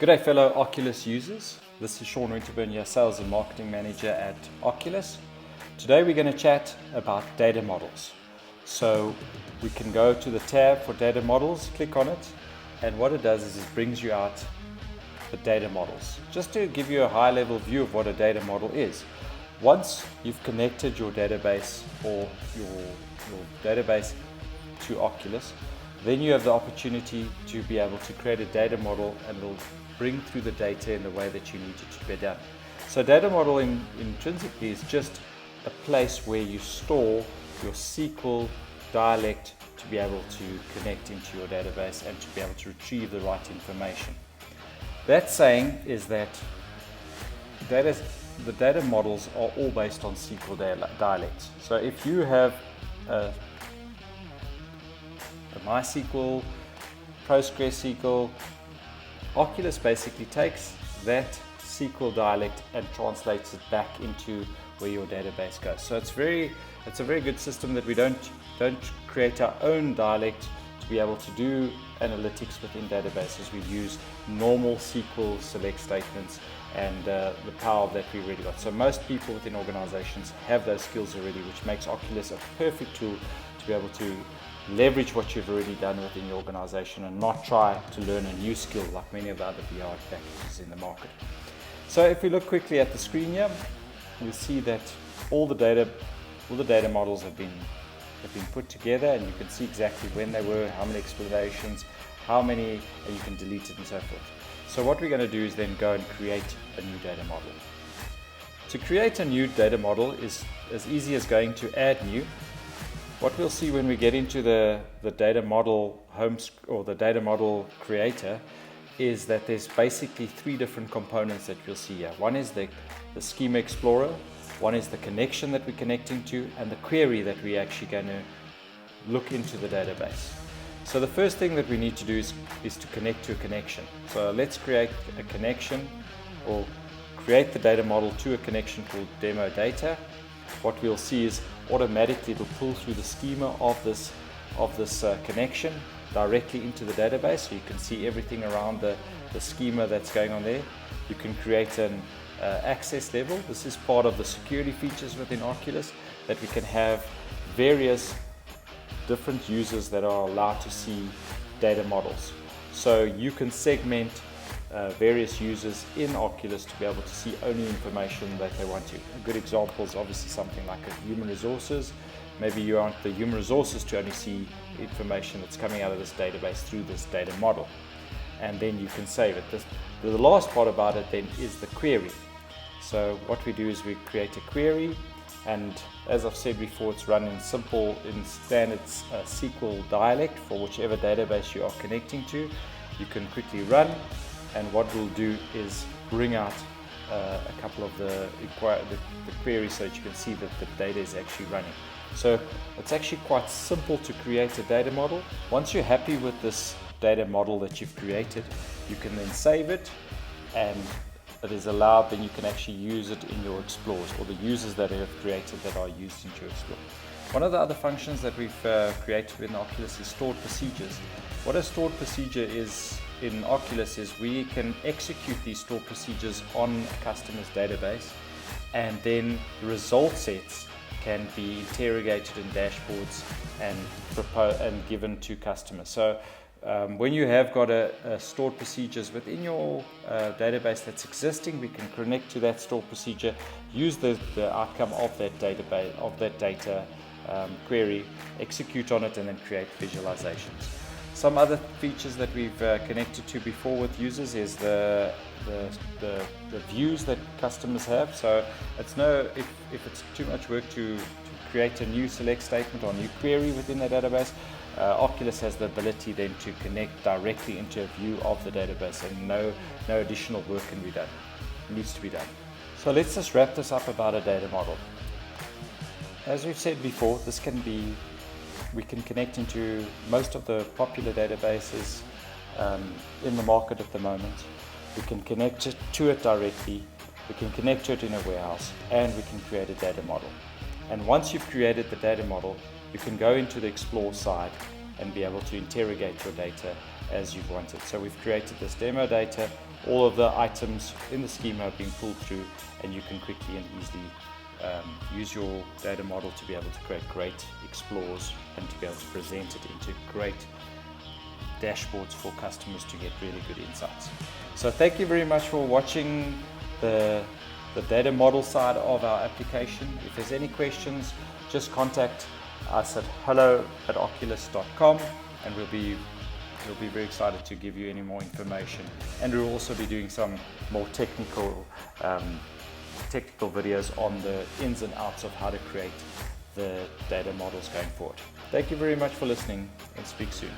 Good day fellow OQLIS users, this is Sean Winterburn, your Sales and Marketing Manager at OQLIS. Today we're going to chat about data models. So we can go to the tab for data models, click on it, and what it does is it brings you out the data models. Just to give you a high level view of what a data model is. Once you've connected your database or your database to OQLIS, then you have the opportunity to be able to create a data model, and it'll bring through the data in the way that you need it to be done. So data model intrinsically is just a place where you store your SQL dialect to be able to connect into your database and to be able to retrieve the right information. That saying is that the data models are all based on SQL dialects. So if you have a MySQL, PostgreSQL, OQLIS basically takes that SQL dialect and translates it back into where your database goes. So it's a very good system that we don't create our own dialect to be able to do analytics within databases. We use normal SQL select statements and the power that we already got. So most people within organizations have those skills already, which makes OQLIS a perfect tool to be able to leverage what you've already done within your organization and not try to learn a new skill like many of the other BI packages in the market. So if we look quickly at the screen here, we see that all the data models have been put together, and you can see exactly when they were, how many explanations, how many, and you can delete it and so forth. So what we're going to do is then go and create a new data model. To create a new data model is as easy as going to add new. What we'll see when we get into the data model or the data model creator is that there's basically three different components that you'll see here. One is the schema explorer, one is the connection that we're connecting to, and the query that we're actually going to look into the database. So the first thing that we need to do is to connect to a connection. So let's create a connection, or create the data model to a connection called demo data. What we'll see is automatically it'll pull through the schema of this connection directly into the database, so you can see everything around the schema that's going on there. You can create an access level. This is part of the security features within OQLIS, that we can have various different users that are allowed to see data models. So you can segment various users in OQLIS to be able to see only information that they want to. A good example is obviously something like human resources. Maybe you want the human resources to only see information that's coming out of this database through this data model, and then you can save it. The last part about it then is the query. So what we do is we create a query, and as I've said before, it's run in standard SQL dialect for whichever database you are connecting to. You can quickly run, and what we'll do is bring out a couple of the queries so that you can see that the data is actually running. So it's actually quite simple to create a data model. Once you're happy with this data model that you've created, you can then save it, and it is allowed, then you can actually use it in your explores, or the users that have created that are used into your explore. One of the other functions that we've created in OQLIS is stored procedures. What a stored procedure is in OQLIS is we can execute these stored procedures on a customer's database, and then result sets can be interrogated in dashboards and given to customers. So when you have got a stored procedures within your database that's existing, we can connect to that stored procedure, use the outcome of that database, of that data query, execute on it, and then create visualizations. Some other features that we've connected to before with users is the views that customers have. So if it's too much work to create a new select statement or new query within the database, OQLIS has the ability then to connect directly into a view of the database, and no additional work needs to be done. So let's just wrap this up about a data model. As we've said before, we can connect into most of the popular databases in the market at the moment. We can connect to it directly, we can connect to it in a warehouse, and we can create a data model. And once you've created the data model, you can go into the explore side and be able to interrogate your data as you've wanted. So we've created this demo data, all of the items in the schema are being pulled through, and you can quickly and easily use your data model to be able to create great explores and to be able to present it into great dashboards for customers to get really good insights. So thank you very much for watching the data model side of our application. If there's any questions, just contact us at hello@oqulis.com, and we'll be very excited to give you any more information. And we'll also be doing some more technical videos on the ins and outs of how to create the data models going forward. Thank you very much for listening, and speak soon.